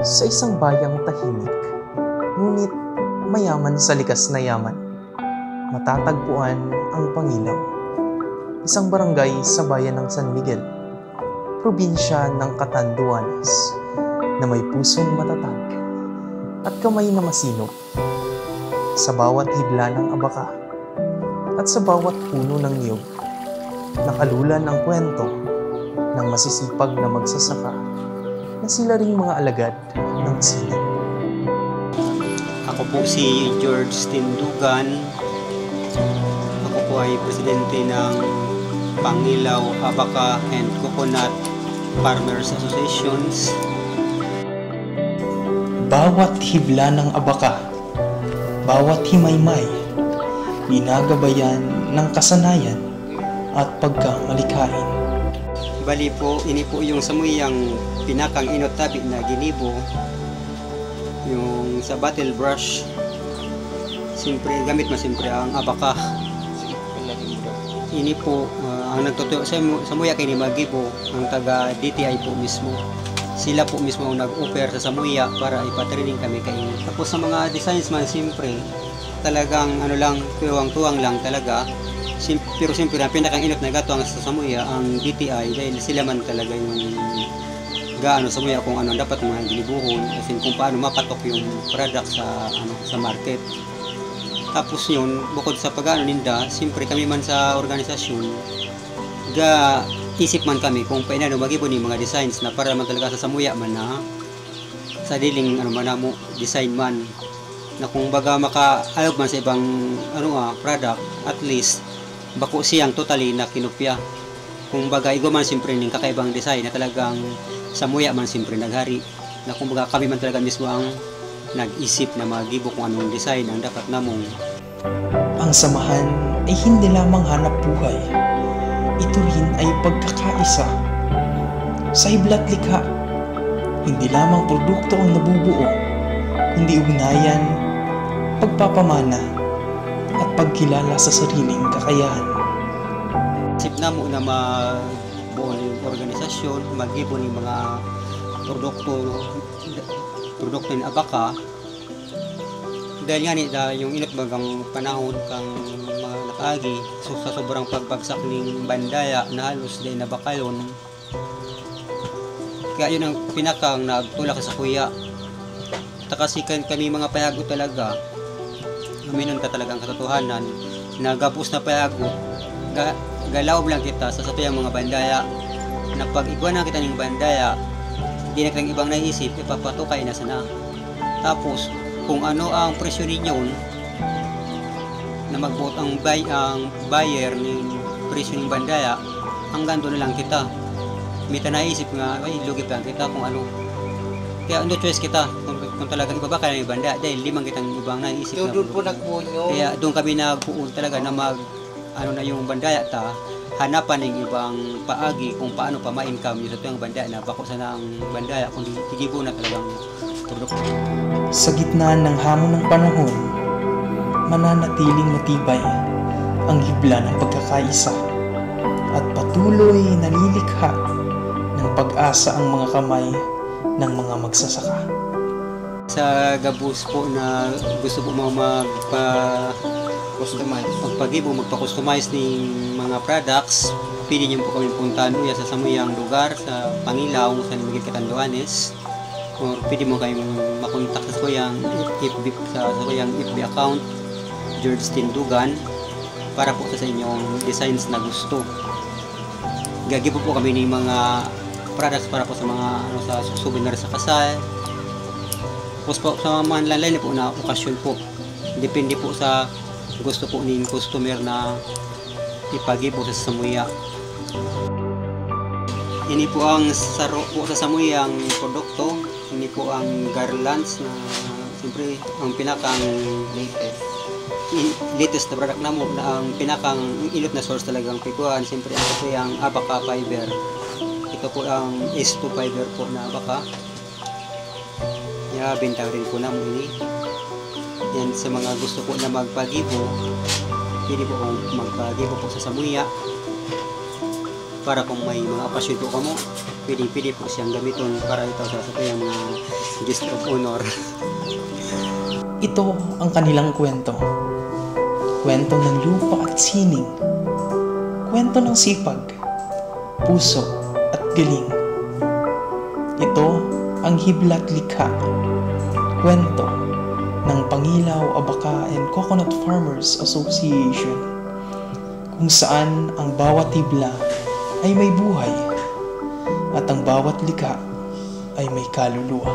Sa isang bayang tahimik, ngunit mayaman sa likas na yaman, matatagpuan ang Pangilaw. Isang barangay sa bayan ng San Miguel, probinsya ng Catanduanes, na may pusong matatag at kamay na masinop. Sa bawat hibla ng abaka at sa bawat puno ng niyog, nakalulan ang kwento ng masisipag na magsasaka na sila ring mga alagad ng silid. Ako po si George Tindugan. Ako po ay presidente ng Pangilaw, Abaka and Coconut Farmers Associations. Bawat hibla ng abaka, bawat himaymay, ginagabayan ng kasanayan at pagkamalikhain. Bali po, ini po yung samuyang pinakang inotabi na ginibo, yung sa battle brush. Siyempre, gamit mo siyempre ang abaka. Ini po, ang nagtutuyo sa samuya kay ni Magibo, ang taga DTI po mismo. Sila po mismo ang nag-offer sa samuya para ipatraining kami kayo. Tapos sa mga designs man, siyempre, talagang ano lang, tuwang-tuwang lang talaga. Pero siyempre, ang pinakang inot na gato ang sa samuya, ang DTI, dahil sila man talaga yung gaano samuya kung ano dapat mga gilibuhon, kasi kung paano mapatok yung product sa market. Tapos yun, bukod sa pag-ano ninda, siyempre kami man sa organisasyon, isip man kami kung paano mag-ibon yung mga designs na para man talaga sa samuya man na sa diling ano man mo design man na kung baga makaalog man sa ibang product, at least bako siyang totally na kinopya. Kung baga igo man siyempre ng kakaibang design na talagang samuya man siyempre naghari, na kung baga kami man talaga mismo ang nag-isip na mag-ibo kung anong design ang dapat namong. Ang samahan ay hindi lamang hanap buhay, ito rin ay pagkakaisa. Sa hibla't likha, hindi lamang produkto ang nabubuo, kundi ugnayan, pagpapamana, at pagkilala sa sariling kakayahan. Isip na mo na magbuo ng organisasyon, mag-ibon ng mga produkto ng abaka, dahil nga yung inot bagang panahon kang mga nakaagi, so sa sobrang pagbagsak ng bandaya na halos dahil nabakayon, kaya yun ang pinakang nagtulak sa kuya. Takasikan kami mga payagot talaga, aminon ka talagang katotohanan, nagapos na payagot, galaw lang kita sa sapayang mga bandaya, na pag igwan na kita ng bandaya, hindi na kitang ibang naisip, ipapatukay na sana. Tapos, kung ano ang presyo ninyo na magbuot ang buyer ng presyo ng bandaya, hanggang doon na lang kita. Mita naisip nga, ay lugi pa kita kung ano. Kaya no choice kita kung talagang ibaba ka ng bandaya, dahil limang kitang ibang naisip na doon po nagpunyo. Kaya doon kami nagpuun talaga na na yung bandaya hanapan ng ibang paagi kung paano pa ma-income yung sa tuyang bandaya na bako sana ang bandaya kung tigibo na talagang produkto. Sa gitna ng hamon ng panahon, mananatiling matibay ang hibla ng pagkakaisa at patuloy na lilikha ng pag-asa ang mga kamay ng mga magsasaka. Sa gabus po na gusto po magpa-customize ng mga products, pwede niyo po kami puntahan sa samuyang lugar sa Pangilaw, sa Miguel Catanduanes, or pwede mo kayong makontak sa kuyang FB account, George Tindugan, para po sa inyong designs na gusto. Gagibo po kami ng mga products para po sa mga sa souvenir sa kasal. Tapos po sa mga manlalay po na okasyon po. Depende po sa gusto po ng customer na ipagibo sa samuya. Ini po ang saro po sa samuyang produkto. Ini po ang garlands na siyempre ang pinakang latest na product na mo, na ang pinakang ilot na source talagang pikuan. Siyempre ang abaka fiber. Ito po ang S2 fiber po na abaka. Benta rin po namin ini. Yan, sa mga gusto po na magpagibo, pwede po kung magpagibo po sa samuya. para kung may mga okasyon po kamo, pwede po siyang gamiton para ito sa yung mga guest of honor. Ito ang kanilang kwento. Kwento ng lupa at sining. Kwento ng sipag, puso at galing. Ito ang Hiblat Likha. Kwento ng Pangilaw, Abaca and Coconut Farmers Association, kung saan ang bawat hibla ay may buhay at ang bawat likha ay may kaluluwa.